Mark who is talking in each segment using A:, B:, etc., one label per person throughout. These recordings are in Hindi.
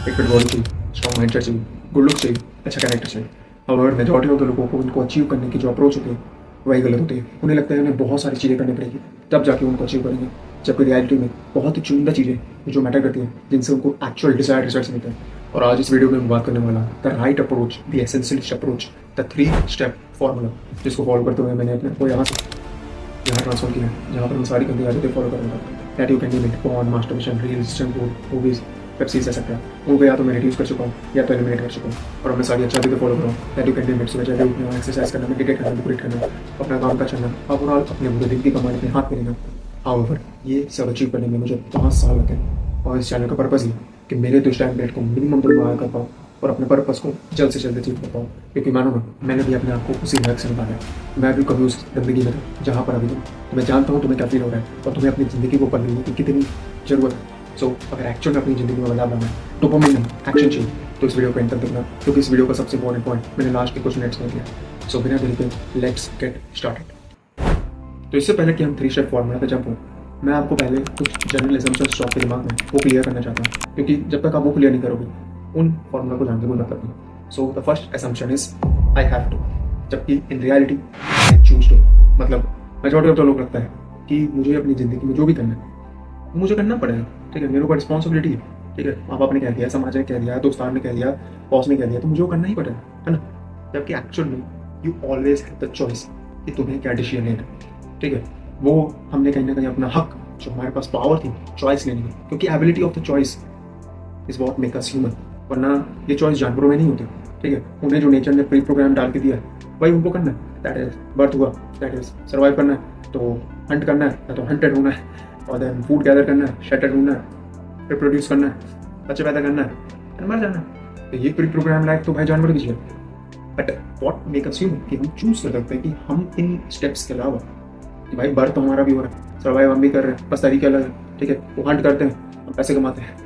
A: एक फिट बॉडी चाहिए, स्ट्रॉन्ग माइंडसेट चाहिए, गुड लुक चाहिए, अच्छा कैरेक्टर चाहिए। और मेजॉरिटी ऑफ द लोगों को उनको अचीव करने की जो अप्रोच होती है वही गलत होती है। उन्हें लगता है उन्हें बहुत सारी चीज़ें करनी पड़ेगी तब जाके उनको अचीव करेंगे, जबकि रियलिटी में बहुत ही चुनिंदा चीज़ें जो मैटर करती हैं जिनसे उनको एक्चुअल डिजायर्ड रिजल्ट्स मिलते हैं। और आज इस वीडियो में मैं बात करने वाला the right approach, the essentialist approach, the 3 step formula, जिसको फॉलो करते हुए मैंने अपने को यहाँ से यहाँ ट्रांसफर किया है, जहाँ पर मैं सारी गंदी आदतें फॉलो करूँगा। That you can limit porn, masturbation, reels, junk food, movies, web series etcetera. उनको या तो मैं रिड्यूस कर चुका हूँ या तो एलिमिनेट कर चुका हूँ, और अब मैं सारी अच्छी आदतें फॉलो करूँ। दैट यू कैन लिमिट सुबह जल्दी उठना, एक्सरसाइज करना, मेडिटेट करना, डिकोरेट करना, अपना काम का चलना, ओवरऑल अपने पूरे दिन की कमाई अपने हाथ में लेना। हाउएवर ये सब अचीव करने में मुझे 5 साल लगे, और इस चैनल का पर्पज़ ही कि मेरे तो टाइम पीरियड को मिनिमम तो आया कर पाऊँ और अपने पर्पस को जल्द से जल्द अचीव कर पाऊँ। क्योंकि मानो ना, मैंने भी अपने आप को उसी हक से निकाला है। मैं भी कभी उस जिंदगी में था जहाँ पर अभी तुम, तो मैं जानता हूँ तुम्हें क्या फील हो रहा है और तुम्हें अपनी ज़िंदगी को पढ़ने की कितनी ज़रूरत है। सो अगर एक्चुअल में अपनी ज़िंदगी में बदलाव लाना है, डोपामाइन नहीं, एक्शन चाहिए, तो इस वीडियो को एंड तक देखना, क्योंकि इस वीडियो का सबसे इंपॉर्टेंट पॉइंट मैंने लास्ट के कुछ मिनट्स में किया। सो बिना देरी के लेट्स गेट स्टार्टेड। तो इससे पहले कि हम 3 स्टेप फॉर्मूला पे जंप हो, मैं आपको पहले कुछ जनरल एजम्पशंस जो आपके दिमाग में वो क्लियर करना चाहता हूँ, क्योंकि जब तक आप वो क्लियर नहीं करोगे उन फॉर्मूला को जानने कोई मतलब नहीं। So the first assumption is I have to, जबकि in reality I choose to. मतलब मेजॉरिटी ऑफ द लोग लगता है कि मुझे अपनी ज़िंदगी में जो भी करना है वो मुझे करना पड़ेगा, ठीक है, मेरे ऊपर रिस्पॉन्सिबिलिटी है, ठीक है, माँ बाप ने कह दिया, समाज ने कह दिया, दोस्तान ने कह दिया, बॉस ने कह दिया, तो मुझे वो करना ही पड़ेगा, है ना। जबकि एक्चुअल में you always have the choice कि तुम्हें क्या डिसीजन लेना है, ठीक है। वो हमने कहीं ना कहीं अपना हक, जो हमारे पास पावर थी चॉइस लेने की, क्योंकि ability of the choice is what make us human, वरना ये चॉइस जानवरों में नहीं होती, ठीक है। उन्हें जो नेचर ने प्री प्रोग्राम डाल के दिया है वही उनको करना है। दैट इज बर्थ हुआ, दैट इज सर्वाइव करना है तो हंट करना है, या तो हंटेड होना है, और देन फूड गैदर करना है, शेल्टर ढूंढना है, रिप्रोड्यूस करना है, बच्चे पैदा करना है, एंड मर जाना है। तो ये प्री प्रोग्राम लाइफ तो भाई जानवर की चीज़ है। But what make us human कि हम चूज कर सकते हैं कि हम इन स्टेप्स के अलावा, कि भाई बर्थ तो हमारा भी हो रहा है, सर्वाइव हम भी कर रहे हैं, बस तरीके अलग है, ठीक है। वो हंट करते हैं, हम पैसे कमाते हैं,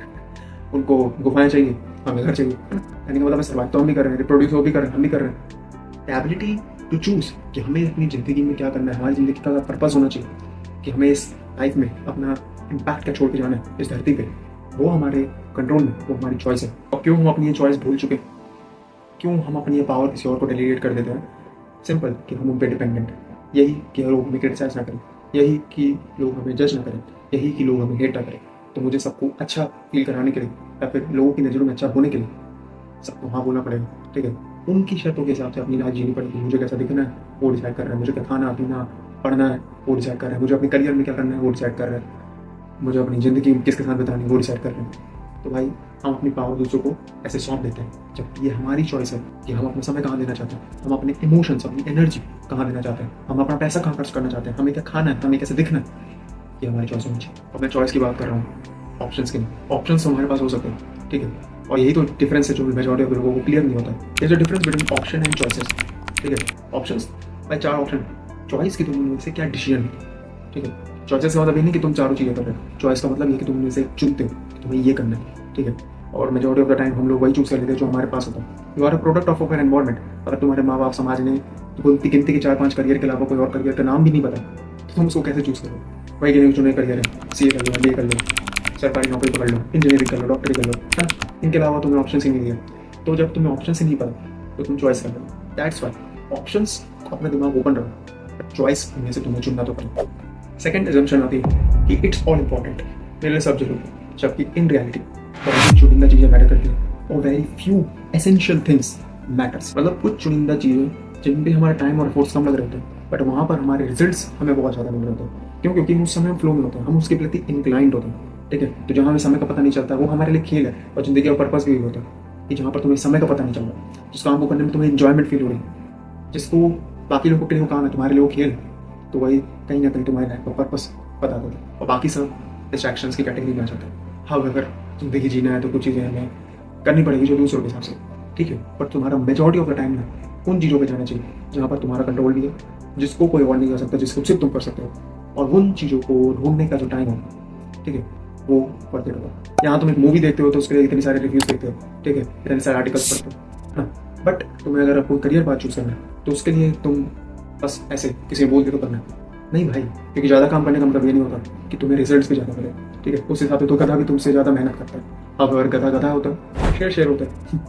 A: उनको गुफाएं चाहिए, हमें घर चाहिए, यानी कि मतलब सर्वाइव तो हम भी कर रहे हैं, रिप्रोड्यूस वो भी कर रहे हैं, हम भी कर रहे हैं। एबिलिटी टू चूज कि हमें अपनी ज़िंदगी में क्या करना है, हमारी ज़िंदगी का पर्पस होना चाहिए कि हमें इस लाइफ में अपना इम्पैक्ट क्या छोड़ के जाना है इस धरती पे, वो हमारे कंट्रोल में, वो हमारी चॉइस है। और क्यों हम अपनी ये चॉइस भूल चुके, क्यों हम अपनी ये पावर किसी और को डेलीगेट कर देते हैं? सिंपल कि हम उन पर डिपेंडेंट हैं। यही कि लोग हमें क्रिटिसाइज ना करें, यही कि लोग हमें जज ना करें, यही कि लोग हमें हेट ना करें। तो मुझे सबको अच्छा फील कराने के लिए या फिर लोगों की नज़रों में अच्छा होने के लिए सबको हाँ बोलना पड़ेगा, ठीक है। उनकी शर्तों के हिसाब से अपनी लाइफ जीनी पड़ेगी। मुझे कैसा दिखना है वो डिसाइड कर रहा है, मुझे क्या खाना पीना पढ़ना है वो डिसाइड कर रहा है, मुझे अपने करियर में क्या करना है वो डिसाइड कर रहा है, मुझे अपनी ज़िंदगी किसके साथ बितानी है वो डिसाइड कर रहे हैं। तो भाई हम अपनी पावर दूसरों को ऐसे सौंप देते हैं, जब ये हमारी चॉइस है कि हम अपना समय कहाँ देना चाहते हैं, हम अपने इमोशंस, अपनी एनर्जी कहाँ देना चाहते हैं, हम अपना पैसा कहाँ खर्च करना चाहते हैं, हमें क्या खाना है, हमें कैसे दिखना है, ये हमारी चॉइस होनी चाहिए। और मैं चॉइस की बात कर रहा हूँ, ऑप्शंस की नहीं। ऑप्शंस तो हमारे पास हो सकते हैं, ठीक है, और यही तो डिफरेंस है जो मेजॉरिटी ऑफ लोगों को क्लियर नहीं होता है। Is the difference between option and choices, ठीक है। ऑप्शंस भाई 4 ऑप्शन, चॉइस की तुम उनमें से क्या डिसीजन है, ठीक है। चॉइसेस का मतलब ये नहीं कि तुम चारों चीज़ें कर रहे हो, चॉइस का मतलब ये कि तुम उनमें से चुनते हो कि तुम्हें ये करना है, ठीक है। और मेजॉरिटी ऑफ द टाइम हम लोग वही चूज़ कर लेते हैं जो हमारे पास होता है। You are a product of an environment. अगर तुम्हारे माँ बाप, समाज ने गिनती गिनती के 4-5 करियर के अलावा कोई और करियर का नाम भी नहीं पता, तो तुम उसको कैसे चूज़ करो? वही कि नहीं चुने करियर है, सी ए कर लो, बी ए कर लो, सरकारी नौकरी पकड़ लो, इंजीनियरिंग कर लो, डॉक्टरी कर लो, है ना। इनके अलावा तुम्हें ऑप्शन ही नहीं दिया, तो जब तुम्हें ऑप्शन ही नहीं पता तो तुम चॉइस कर लो। दैट्स वाई ऑप्शंस को अपना दिमाग ओपन रखो, चॉइस इनमें से तुम्हें चुनना तो पड़ेगा। सेकंड एजम्पशन आती है कि इट्स ऑल इम्पॉर्टेंट, मेरे लिए सब जरूरी, जबकि इन रियलिटी बहुत चुनिंदा चीज़ें मैटर करती हैं और very few essential things matters. मतलब कुछ चुनिंदा चीज़ें जिन पे हमारा टाइम और फोर्स कम लग रहे होते हैं, बट वहाँ पर हमारे रिजल्ट्स हमें बहुत ज़्यादा मिल रहे होते हैं। क्यों? क्योंकि उस समय हम फ्लो में होते हैं, हम उसके प्रति इंक्लाइंड होते हैं, ठीक है। तो जहाँ हमें समय का पता नहीं चलता वो हमारे लिए खेल है, और जिंदगी का पर्पस भी होता है कि जहाँ पर तुम्हें समय का पता नहीं चल रहा, जिस काम को करने में तुम्हें इंजॉयमेंट फील हो रही है, जिसको बाकी लोगों के लिए वो काम है, तुम्हारे लिए वो खेल है, तो वही कहीं ना कहीं तुम्हारी लाइफ का पर्पस बता देता है, और बाकी सब डिस्ट्रैक्शंस की कैटेगरी में आ जाता है। हाँ, अगर जिंदगी जीना है तो कुछ चीज़ें हमें करनी पड़ेगी जो दूसरों के हिसाब से, ठीक है। बट तुम्हारा मेजॉरिटी ऑफ द टाइम ना उन चीज़ों पे जाना चाहिए जहाँ पर तुम्हारा कंट्रोल भी है, जिसको कोई और नहीं कर सकता, जिसको सिर्फ तुम कर सकते हो, और उन चीज़ों को ढूंढने का जो टाइम है, ठीक है, वो वर्थ इट होगा। यहाँ तुम एक मूवी देखते हो तो उसके लिए इतने सारे रिव्यूज़ देखते हो, ठीक है, इतने सारे आर्टिकल्स पढ़ते हो, हाँ। बट तुम्हें अगर कोई करियर पाथ चूज़ करना है तो उसके लिए तुम बस ऐसे किसी बोल के तो करना है नहीं भाई, क्योंकि ज़्यादा काम करने का मतलब ये नहीं होता कि तुम्हें रिजल्ट्स भी ज़्यादा मिले, ठीक है। उस हिसाब से तो गधा भी तुमसे ज़्यादा मेहनत करता है, अब अगर गधा गधा होता है, शेर शेर होता है,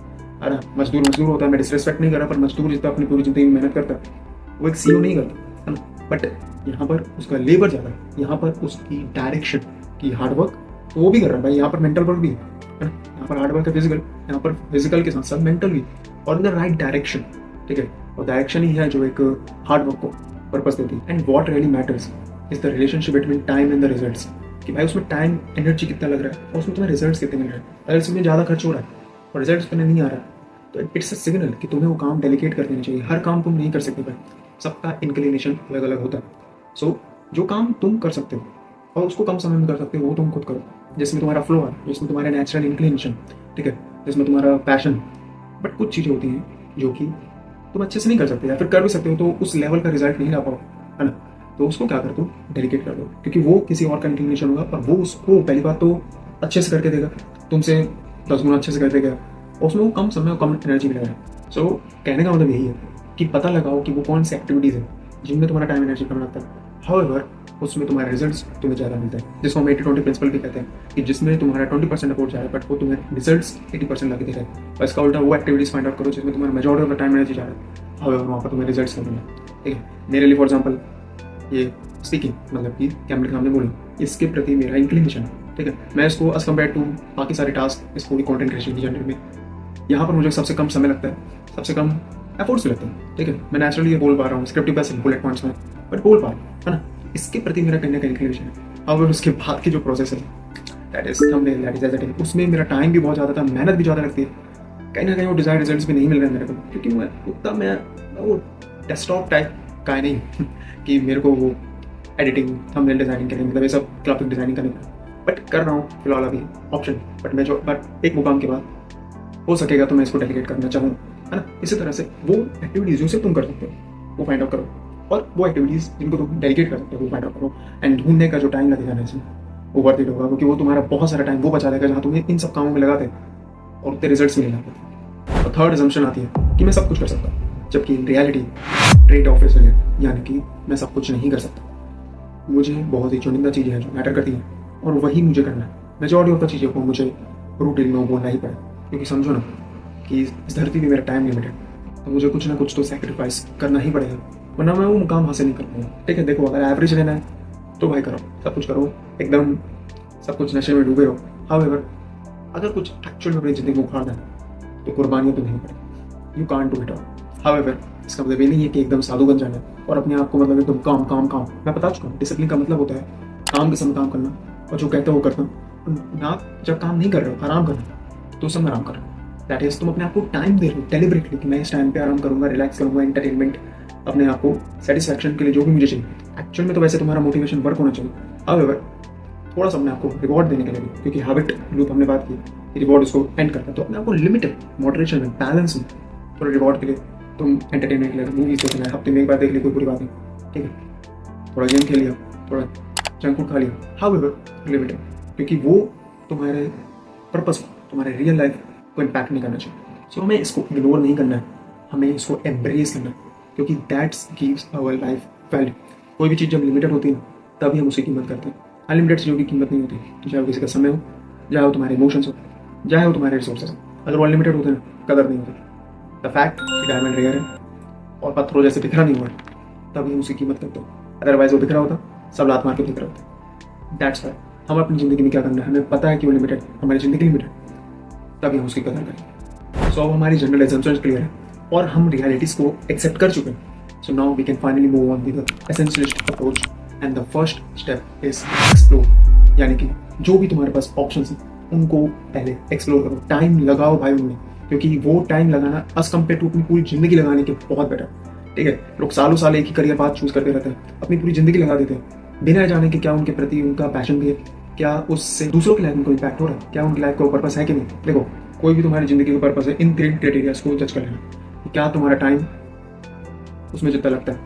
A: अरे मजदूर मजदूर होता है। मैं डिसरेस्पेक्ट नहीं कर रहा, पर मजदूर जितना अपनी पूरी जिंदगी में मेहनत करता है वो एक सीईओ नहीं करता, है ना। बट यहाँ पर उसका लेबर ज़्यादा है, यहाँ पर उसकी डायरेक्शन की हार्डवर्क तो वो भी कर रहा है भाई, यहाँ पर मेंटल वर्क भी है ना। यहाँ पर हार्डवर्क है फिजिकल, यहाँ पर फिजिकल के साथ साथ मेंटल भी, और इन द राइट डायरेक्शन, ठीक है। और डायरेक्शन ही है जो एक हार्डवर्क को पर्पस देती है। And what really matters is the relationship between time and the results, कि भाई उसमें टाइम एनर्जी कितना लग रहा है और उसमें तुम्हें रिजल्ट्स कितने मिल रहे हैं। अगर इसमें ज़्यादा खर्च हो रहा है और रिजल्ट तुम्हें नहीं आ रहा है तो इट्स अ सिग्नल कि तुम्हें वो काम डेलीकेट कर देना चाहिए। हर काम तुम नहीं कर सकते भाई, सबका इंक्लिनेशन अलग अलग होता है। सो जो काम तुम कर सकते हो और उसको कम समय में कर सकते हो वो तुम खुद करो, जिसमें तुम्हारा फ्लो है, जिसमें तुम्हारा नेचुरल इंक्लिनेशन, ठीक है, जिसमें तुम्हारा पैशन। बट कुछ चीज़ें होती हैं जो कि तुम अच्छे से नहीं कर सकते, या फिर कर भी सकते हो तो उस लेवल का रिजल्ट नहीं ला पाओ, है ना। तो उसको क्या कर दो, डेलीकेट कर दो, क्योंकि वो किसी और का इंक्लिनेशन होगा और वो उसको पहली बात तो अच्छे से करके देगा, तुमसे 10 गुना अच्छे से कर देगा, और उसमें वो कम समय और कम एनर्जी मिलेगा। सो कहने का मतलब यही है कि पता लगाओ कि वो कौन सी एक्टिविटीज़ है जिनमें तुम्हारा टाइम एनर्जी कम लगता है, हाउएवर उसमें तुम्हारे रिजल्ट्स तुम्हें ज़्यादा मिलता है, जिसको हम 80-20 प्रिंसिपल भी कहते हैं, कि जिसमें तुम्हारा 20% अप्रोच जा रहा है बट वो तुम्हें रिजल्ट्स 80% लगे दे रहा है। और इसका उल्टा वो एक्टिविटीज़ फाइंड आउट करो जिसमें तुम्हारा majority of the time energy जा रहा है, हाउएवर वहाँ पर तुम्हें रिजल्ट्स नहीं मिले, ठीक है। मेरे लिए फॉर एग्जाम्पल ये स्पीकिंग, मतलब कि कैमरे के सामने बोलूँ, इसके प्रति मेरा इंक्लिनेशन है, ठीक है। मैं इसको एज कम्पेयर टू बाकी सारे टास्क, इस पूरी कॉन्टेंट क्रिएशन की जर्नी में यहाँ पर मुझे सबसे कम समय लगता है, सबसे कम एफर्ट्स भी लगते हैं, ठीक है। मैं नेचुरली ये बोल पा रहा हूँ स्क्रिप्टिव पैसे बुलेट पॉइंट्स में, बट बोल पा रहा हूँ, है ना। इसके प्रति मेरा कहीं ना कहीं इंक्लिनेशन है। अब उसके बाद की जो प्रोसेस है that is thumbnail, that is editing, उसमें मेरा टाइम भी बहुत ज़्यादा था, मेहनत भी ज़्यादा लगती है, कहीं ना कहीं वो डिजायर्ड रिजल्ट्स भी नहीं मिल रहे हैं मेरे को, क्योंकि मैं उतना मैं वो डेस्कटॉप टाइप का है नहीं कि मेरे को वो एडिटिंग थंबनेल डिजाइनिंग करनी, मतलब ये सब ग्राफिक डिजाइनिंग करनी, बट कर रहा हूँ फिलहाल अभी ऑप्शन। बट एक मुकाम के बाद हो सकेगा तो मैं इसको डेलीगेट करना चाहूँ, है ना। इसी तरह से वो एक्टिविटीज़ जो सिर्फ तुम कर सकते हो वो फाइंड आउट करो, और वो एक्टिविटीज़ जिनको तुम डेलीगेट कर सकते हो वो फाइंड आउट करो। एंड ढूंढने का जो टाइम लगेगा ना इसमें वो वर्थ इट होगा, क्योंकि वो तुम्हारा बहुत सारा टाइम वो बचा देगा जहाँ तुम्हें इन सब कामों में लगाते और उतने रिजल्ट्स भी नहीं लाते। और थर्ड असम्पशन आती है कि मैं सब कुछ कर सकता हूँ, जबकि इन रियलिटी ट्रेड ऑफ है, यानी कि मैं सब कुछ नहीं कर सकता। मुझे बहुत ही चुनिंदा चीज़ें हैं जो मैटर करती हैं और वही मुझे करना है। मेजॉरिटी ऑफ द चीज़ों को मुझे रूटीन में बोलना ही पड़े, क्योंकि समझो ना कि इस धरती पे मेरा टाइम लिमिटेड, तो मुझे कुछ ना कुछ तो सेक्रीफाइस करना ही पड़ेगा, वरना मैं वो मुकाम हासिल नहीं कर पाऊंगा, ठीक है। देखो अगर एवरेज लेना है तो भाई करो, सब कुछ करो, एकदम सब कुछ नशे में डूबे हो। हाउएवर अगर कुछ एक्चुअल में अपनी जिंदगी को उखाड़ना है तो कुर्बानियाँ तो नहीं पड़ेगी, you can't do it all. However इसका मतलब ये नहीं है कि एकदम साधु बन जाना और अपने आप को मतलब एकदम काम काम काम। मैं बता चुका हूँ डिसिप्लिन का मतलब होता है काम के समय काम करना, और जो कहते हो वो करना, ना जब काम नहीं कर रहे हो आराम करना तो उस समय आराम करना। दैट इज तुम अपने आप को टाइम दे रहे हो डेलिबरेटली कि मैं इस टाइम पे आराम करूंगा, रिलैक्स करूंगा, एंटरटेनमेंट, अपने आप को सेटिस्फैक्शन के लिए जो भी मुझे चाहिए। एक्चुअल में तो वैसे तुम्हारा मोटिवेशन वर्क होना चाहिए, हाउएवर थोड़ा सा अपने आपको रिवॉर्ड देने के लिए भी, क्योंकि हैबिट लूप हमने बात की कि रिवॉर्ड उसको एंड करता है, तो अपने आपको लिमिटेड मॉडरेशन में बैलेंस में थोड़ा रिवॉर्ड के लिए तुम एंटरटेनमेंट के लिए मूवीज देखना है, हफ्ते में एक बार देख ली कोई बुरी बात नहीं, ठीक है। थोड़ा गेम खेल लिया, थोड़ा जंक फूड खा लिया, हाउएवर लिमिटेड, क्योंकि वो तुम्हारे पर्पस को, तुम्हारे रियल लाइफ को इम्पैक्ट नहीं करना चाहिए। सो हमें इसको इग्नोर नहीं करना है, हमें इसको एम्ब्रेस करना है, क्योंकि that's gives our life value. कोई भी चीज़ जब लिमिटेड होती है ना तभी हम उसकी कीमत करते हैं, अनलिमिटेड चीज़ों की कीमत नहीं होती, तो चाहे वो किसी का समय हो, चाहे वो तुम्हारे इमोशंस हो, चाहे वो तुम्हारे रिसोर्सेज हो, अगर वो अनलिमिटेड होते हैं कदर नहीं होती। द फैक्ट कि डायमंड रेयर है और पत्थरों जैसे बिखरा नहीं हुआ है तभी हम उसकी कीमत करते हैं, अदरवाइज वो बिखरा होता सब लात मार के बिखरा होता। दैट्स वाई हम अपनी ज़िंदगी में क्या करना है, हमें पता है कि वो लिमिटेड, हमारी ज़िंदगी लिमिटेड, तभी हम उसकी कदर करें। सो अब हमारी जनरल एजम्पशंस क्लियर है और हम रियलिटीज़ को एक्सेप्ट कर चुके हैं। So now we can finally move on with the essentialist approach and the first step is explore, यानी कि जो भी तुम्हारे पास ऑप्शंस हैं उनको पहले एक्सप्लोर करो, टाइम लगाओ भाई उनमें, क्योंकि वो टाइम लगाना एज कम्पेयर टू अपनी पूरी जिंदगी लगाने के बहुत बेटर, ठीक है। लोग सालों साल एक ही करियर पाथ चूज करते रहते हैं, अपनी पूरी जिंदगी लगा देते हैं बिना जाने कि क्या उनके प्रति उनका पैशन भी है, क्या उससे दूसरों की लाइफ में कोई इम्पैक्ट हो रहा है, क्या उनकी लाइफ को पर्पस है कि नहीं। देखो कोई भी तुम्हारी जिंदगी का पर्पस है, इन 3 क्राइटेरियाज को जज कर लेना कि क्या तुम्हारा टाइम उसमें जितना लगता है,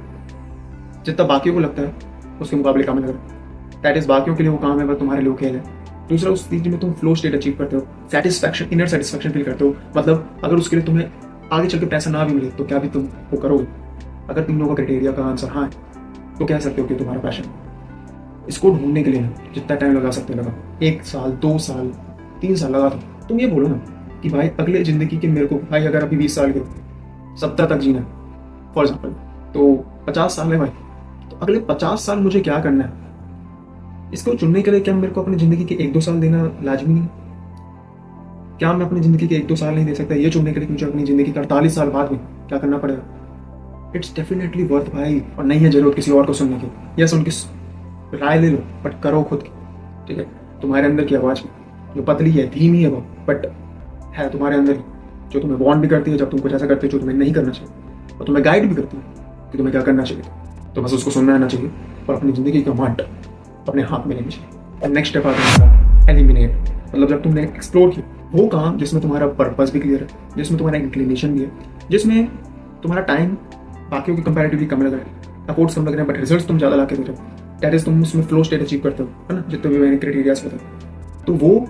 A: जितना बाकियों को लगता है उसके मुकाबले कम लग रहा है, दैट इज बाकियों के लिए वो काम है, बस तुम्हारे लिए खेल है। दूसरा उस चीज में तुम फ्लो स्टेट अचीव करते हो, सेटिस्फैक्शन, इनर सेटिस्फैक्शन फील करते हो, मतलब अगर उसके लिए तुम्हें आगे चल के पैसा ना भी मिले तो क्या भी तुम वो करोगे। अगर तुम लोगों का क्राइटेरिया का आंसर हाँ है तो कह सकते हो कि तुम्हारा पैशन। इसको ढूंढने के लिए जितना टाइम लगा सकते हो लगा, 1 साल 2 साल 3 साल लगा दो, तुम ये बोलो ना कि भाई अगले ज़िंदगी के मेरे को भाई अगर अभी 20 साल के 70 तक जीना फॉर एग्जाम्पल, तो 50 साल है भाई, तो अगले 50 साल मुझे क्या करना है, इसको चुनने के लिए क्या मेरे को अपनी ज़िंदगी के 1-2 साल देना लाजमी नहीं? क्या मैं अपनी ज़िंदगी के 1-2 साल नहीं दे सकता ये चुनने के लिए कि मुझे अपनी ज़िंदगी का 48 साल बाद में क्या करना पड़ेगा? इट्स डेफिनेटली वर्थ भाई, और नहीं है जरूरत किसी और को सुनने की। यस, उनकी राय ले लो बट करो खुद की, ठीक है? तुम्हारे अंदर की आवाज़ जो पतली है, धीमी है वो, बट है तुम्हारे अंदर ही, जो तुम्हें वार्न भी करती है जब तुम कुछ ऐसा करते हो जो तुम्हें नहीं करना चाहिए, और तुम्हें गाइड भी करती है कि तुम्हें क्या करना चाहिए। तो बस उसको सुनना आना चाहिए और अपनी ज़िंदगी का मार्ट अपने हाथ में लेनी चाहिए। और नेक्स्ट स्टेप आता है एलिमिनेट, मतलब जब तुमने एक्सप्लोर किया वो काम जिसमें तुम्हारा पर्पस भी क्लियर है, जिसमें तुम्हारा इंक्लिनेशन भी है, जिसमें तुम्हारा टाइम बाकियों की कंपैरेटिवली कम लग रहा है, एफोर्ट्स कम लग रहे हैं, बट रिजल्ट्स तुम ज़्यादा ला के दे रहे हो, दैट इज तुम उसमें फ्लो स्टेट अचीव करते हो, है ना, जितने भी मैंने क्राइटेरियाज बताए, तो वो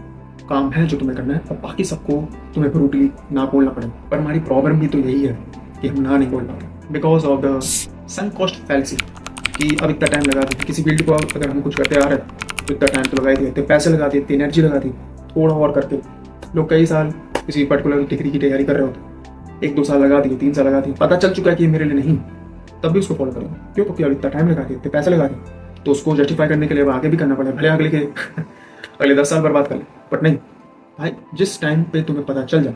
A: काम है जो तुम्हें करना है। और बाकी सबको तुम्हें ब्रूटली ना बोलना पड़ेगा। पर हमारी प्रॉब्लम भी तो यही है कि हम ना नहीं बोल पाते बिकॉज ऑफ द सनक कॉस्ट फैलेसी, कि अब इतना टाइम लगा दिया किसी फील्ड को, अगर हम कुछ करते आ रहे हैं तो इतना टाइम तो लगा ही दिया, इतने पैसे लगा दिए, इतनी एनर्जी लगा दी, थोड़ा और करते लोग कई साल किसी पर्टिकुलर डिग्री की तैयारी कर रहे होते, 1-2 साल लगा दिए, 3 साल लगा दिए, पता चल चुका है कि ये मेरे लिए नहीं, तब भी उसको फॉलो करेंगे। क्यों? क्योंकि अब इतना टाइम लगा दिए, इतने पैसे लगा दिए, तो उसको जस्टिफाई करने के लिए आगे भी करना पड़ेगा, भले अगले 10 साल बर्बाद कर ले, बट नहीं भाई, जिस टाइम पे तुम्हें पता चल जाए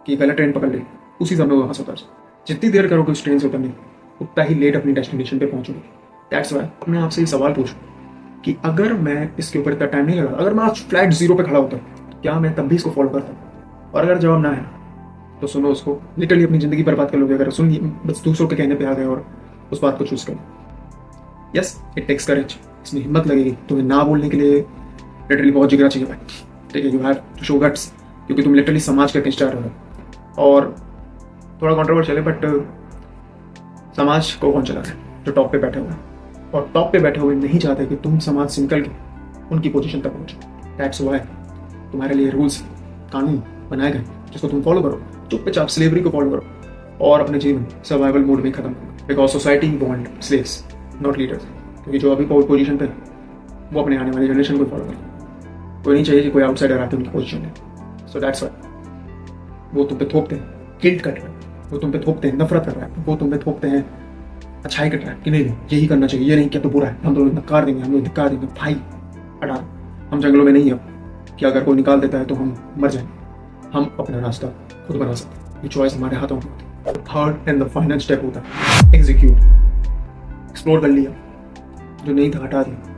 A: कि गलत ट्रेन पकड़ ले, उसी समय वहाँ से उतर जाए। जितनी देर करोगे उस ट्रेन से उतरने, उतना ही लेट अपनी डेस्टिनेशन पे पहुंचोगे। दैट्स वाई अपने आपसे ये सवाल पूछो कि अगर मैं इसके ऊपर इतना टाइम नहीं लगा, अगर मैं आज फ्लैट जीरो पे खड़ा होता, क्या मैं तब भी इसको फॉलो करता? और अगर जवाब ना है तो सुनो उसको, लिटरली अपनी ज़िंदगी बर्बाद कर लोगे अगर सुन बस दूसरों के कहने पे आ गए और उस बात को चूज़ करो। यस, इट टेक्स करेज, इसमें हिम्मत लगेगी, तुम्हें ना बोलने के लिए लिटरली बहुत जिगरा चाहिए भाई, ठीक है? You have to show guts, क्योंकि तुम लिटरली समाज का किस्सा रहे हो। और थोड़ा कॉन्ट्रोवर्शियल है बट समाज को कौन चला रहा है? जो टॉप पे बैठे हुए हैं, और टॉप पे बैठे हुए नहीं चाहते कि तुम समाज से निकल के उनकी पोजीशन तक पहुंचो। दैट्स व्हाई तुम्हारे लिए रूल्स कानून बनाए गए जिसको तुम फॉलो करो, चुपचाप स्लेवरी को फॉलो करो और अपने जीवन सर्वाइवल मोड में खत्म करो। Because society want slaves not leaders, क्योंकि जो अभी पोजीशन पे वो अपने आने वाली जनरेशन को फॉलो करे। कोई नहीं चाहिए कि कोई आउटसाइडर आके उनकी पोजीशन ले। सो दैट्स व्हाई वो तुम पे थोपते हैं गिल्ट कर रहे हैं, वो तुम पे थोपते हैं नफरत कर रहा है, वो तुम पे थोपते हैं अच्छाई कर रहा है कि नहीं यही करना चाहिए, ये नहीं किया तो बुरा है, हम लोग धक्कार देंगे, हम लोग धक्कार देंगे। भाई हटा, हम जंगलों में नहीं है कि अगर कोई निकाल देता है तो हम मर जाएं, हम अपना रास्ता खुद बना सकते हैं, ये चॉइस हमारे हाथों में होती है। Third and the final step होता है एग्जीक्यूट। एक्सप्लोर कर लिया, जो नहीं था हटा दिया,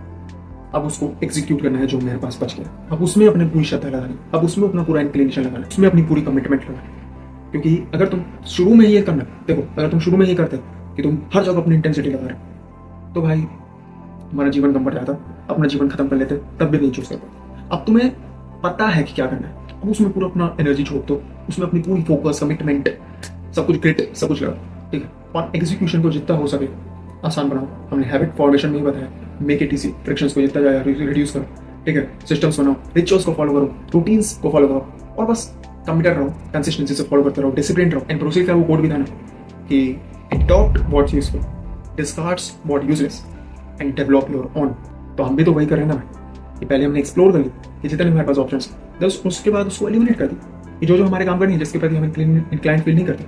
A: अब उसको एग्जीक्यूट करना है जो मेरे पास बच गया, अब उसमें अपने पूरी श्रद्धा लगानी, अब उसमें अपना पूरा इंक्लिनेशन लगाना, उसमें अपनी पूरी कमिटमेंट लगानी। क्योंकि अगर तुम शुरू में ये करना, देखो अगर तुम शुरू में ये करते कि तुम हर जगह अपनी इंटेंसिटी लगा रहे तो भाई तुम्हारा जीवन कम पड़ जाता, अपना जीवन खत्म कर लेते, तब भी नहीं चूज कर पाते। अब तुम्हें पता है कि क्या करना है, अब उसमें पूरा अपना एनर्जी छोड़ दो, उसमें अपनी पूरी फोकस कमिटमेंट सब कुछ ग्रिट सब कुछ लगा, ठीक है? और एग्जीक्यूशन को जितना हो सके आसान बनाओ। हमने हैबिट फॉर्मेशन में ही बताया, मेक इट इजी, फ्रिक्शंस को जितना जाए रिड्यूस करो, ठीक है? सिस्टम्स बनाओ, रिचुअल्स को फॉलो करो, रूटीन्स को फॉलो करो, और बस कमिटेड रहो, कंसिस्टेंसी से फॉलो करते रहो, डिसिप्लिन रहो। एंड प्रोसीड का वो कोड भी था ना कि adopt what's useful, discards what useless and develop your own. तो हम भी तो वही कर रहे हैं ना भाई, कि पहले हमने एक्सप्लोर कर ली कि जितने हमारे पास ऑप्शंस, बस उसके बाद उसको एलिमिनेट कर दी कि जो हमारे काम करनी है, जिसके प्रति हम इंक्लाइंड फील नहीं करते,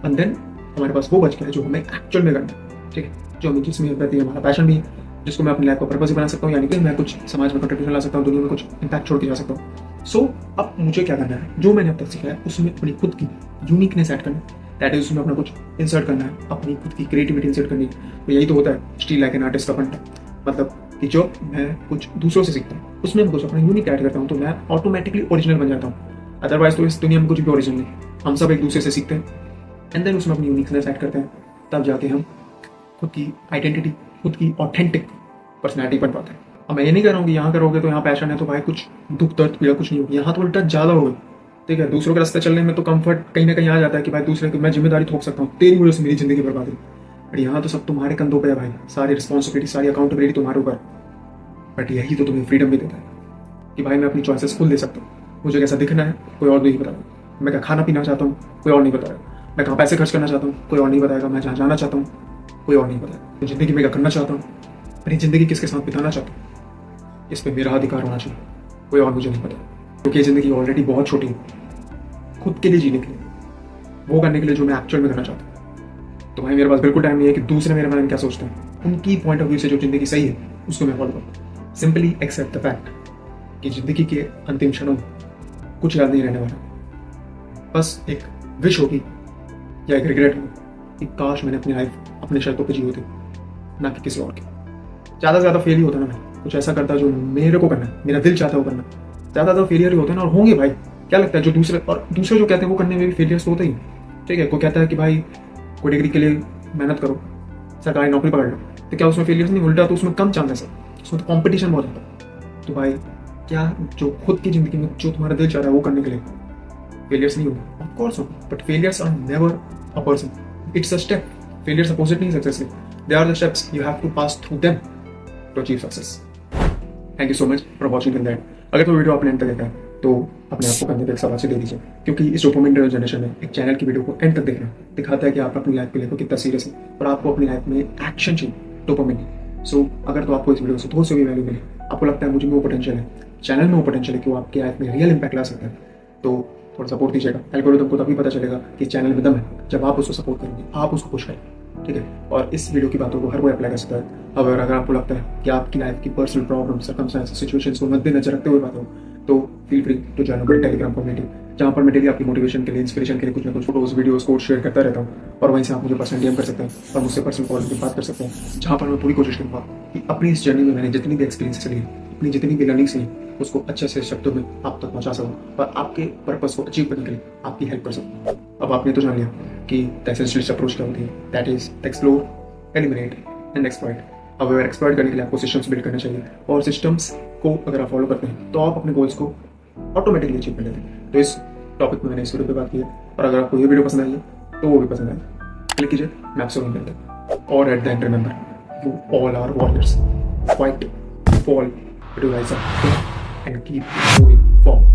A: एंड देन हमारे पास वो बच गया जो हमें एक्चुअल में करना है, ठीक है? जो हमें जिसमें प्रति हमारा पैशन भी है, जिसको मैं अपनी लाइफ को पर्पस भी बना सकता हूँ, यानी कि मैं कुछ समाज में कंट्रीब्यूशन ला सकता हूँ, दुनिया में कुछ इंपैक्ट छोड़ के जा सकता हूँ। सो अब मुझे क्या करना है, जो मैंने अब तक सीखा है उसमें अपनी खुद की यूनिकनेस ऐड करना है, दैट इज उसमें अपना कुछ इंसर्ट करना है, अपनी खुद की क्रिएटिविटी इंसर्ट करनी है। तो यही तो होता है स्टील लाइक एन आर्टिस्ट का फंडा, मतलब कि जो मैं कुछ दूसरों से सीखता हूँ उसमें मैं कुछ अपना यूनिक ऐड करता हूँ, तो मैं ऑटोमेटिकली ओरिजिनल बन जाता हूँ। अदरवाइज तो इस दुनिया में कुछ भी ओरिजिनल नहीं, हम सब एक दूसरे से सीखते हैं एंड देन उसमें अपनी यूनिकनेस ऐड करते हैं, तब जाके हम खुद की आइडेंटिटी, खुद की ऑथेंटिक पर्सनैलिटी बन पाते हैं। अब मैं ये नहीं कह रहा हूँ कि यहाँ करोगे तो यहाँ पैशन है तो भाई कुछ दुख दर्द पीड़ा कुछ नहीं होगी, यहाँ तो उल्टा ज़्यादा होगा, ठीक है? दूसरों के रास्ते चलने में तो कंफर्ट कहीं ना कहीं आ जाता है कि भाई दूसरे की मैं जिम्मेदारी थोप सकता हूँ, तेरी वजह से मेरी जिंदगी बर्बाद हुई, बट यहाँ तो सब तुम्हारे कंधों पे है भाई, सारी रिस्पॉन्सिबिलिटी सारी अकाउंटेबिलिटी तुम्हारे ऊपर। बट यही तो तुम्हें फ्रीडम भी देता है कि भाई मैं अपनी चॉइसेस खुद ले सकता हूँ, मुझे कैसा दिखना है कोई और नहीं बताएगा, मैं क्या खाना पीना चाहता हूँ कोई और नहीं बताएगा, मैं कहाँ पैसे खर्च करना चाहता हूँ कोई और नहीं बताएगा, मैं जहाँ जाना चाहता हूँ कोई और नहीं बताएगा, जिंदगी में क्या करना चाहता हूँ, अपनी ज़िंदगी किसके साथ बिताना चाहता हूँ, इस पर मेरा अधिकार होना चाहिए, कोई और मुझे नहीं पता। क्योंकि ज़िंदगी ऑलरेडी बहुत छोटी है खुद के लिए जीने के लिए, वो करने के लिए जो मैं एक्चुअल में करना चाहता हूँ। तो भाई मेरे पास बिल्कुल टाइम नहीं है कि दूसरे मेरे बारे में क्या सोचते हैं, उनकी पॉइंट ऑफ व्यू से जो ज़िंदगी सही है उसको मैं फॉलो करूँ। सिंपली एक्सेप्ट द फैक्ट कि ज़िंदगी के अंतिम क्षणों में कुछ याद नहीं रहने वाला, बस एक विश होगी या एक रिग्रेट होगा कि काश मैंने अपनी लाइफ अपने शर्तों पे जी होती, ना कि किसी और की। ज़्यादा से ज़्यादा फेल ही होता ना, मैं कुछ ऐसा करता जो मेरे को करना है, मेरा दिल चाहता है वो करना। ज़्यादा तो फेलियर ही होते हैं ना, और होंगे भाई, क्या लगता है जो दूसरे जो कहते हैं वो करने में भी फेलियर्स तो होते ही। ठीक है, कोई कहता है कि भाई कोई डिग्री के लिए मेहनत करो, सरकारी नौकरी पकड़ लो, तो क्या उसमें फेलियर्स नहीं, उल्टा तो उसमें कम चांसेस है, उसमें तो कॉम्पिटिशन बहुत होता है। तो भाई क्या जो खुद की ज़िंदगी में जो तुम्हारा दिल चाह रहा है वो करने के लिए फेलियर्स नहीं होंगे? ऑफ कोर्स होंगे, but failures are never a person, it's a step. Failures opposite नहीं सक्सेस के, they are the steps, you have to pass through them to achieve success. Thank you so much for watching in that. अगर तो वीडियो आपने एंड तक देखा है तो अपने आप को करने का एक सवाल से दे दीजिए, क्योंकि इस डोपामिन जनरेशन में एक चैनल की वीडियो को एंड तक देखना दिखाता है कि आप अपनी लाइफ को लेकर कितना सीरियस है और आपको अपनी लाइफ में एक्शन चाहिए, डोपामिन नहीं। सो अगर तो आपको इस वीडियो से थोड़ी सी भी वैल्यू मिले, आपको लगता है मुझे में वो पोटेंशियल है, चैनल में वो पोटेंशियल है कि वो आपकी लाइफ में रियल इंपैक्ट ला सकता है, तो थोड़ा सपोर्ट दीजिएगा। एल्गोरिथम को तभी पता चलेगा कि चैनल में दम है जब आप उसको सपोर्ट करेंगे, आप उसको पुश करें। ठीक है, और इस वीडियो की बातों को हर कोई अप्लाई कर सकता है। अगर आपको लगता है कि आपकी लाइफ की पर्सनल प्रॉब्लम, सर्कमस्टेंसेस, सिचुएशंस को मद्देनजर रखते हुए बात हो, तो feel free to join our Telegram community, जहाँ पर मैं डेली आपकी मोटिवेशन के लिए, इंस्पिरेशन के लिए कुछ ना कुछ फोटोज, वीडियोस, कोड शेयर करता रहता हूँ। और वहीं से आप मुझे पर्सनल डीएम कर सकते हैं और मुझसे पर्सनल कॉल पर बात कर सकते हैं, जहाँ पर मैं पूरी कोशिश करूँगा कि अपनी इस जर्नी में मैंने जितनी भी एक्सपीरियंस ली, अपनी जितनी भी लर्निंग्स ली, उसको अच्छे से शब्दों में आप तक पहुँचा सकूँ और आपके पर्पस को अचीव करने के लिए आपकी हेल्प कर सकूँ। अब आपने तो जान लिया कि द एसेंशियलिस्ट अप्रोच क्या होती है, that is explore, eliminate and exploit. अब अगर एक्सप्लॉइट करने के लिए आपको सिस्टम्स बिल्ड करना चाहिए, और सिस्टम्स को अगर आप फॉलो करते हैं तो आप अपने गोल्स को ऑटोमेटिकली अचीव कर लेते हैं। तो इस टॉपिक में मैंने इस वीडियो पे बात की है, और अगर आपको ये वीडियो पसंद आई है तो वो भी पसंद आई, क्लिक कीजिए, मैं आपसे वहीं मिलता हूँ। और at the end remember, you all are warriors, fight, fall, rise up and keep moving forward.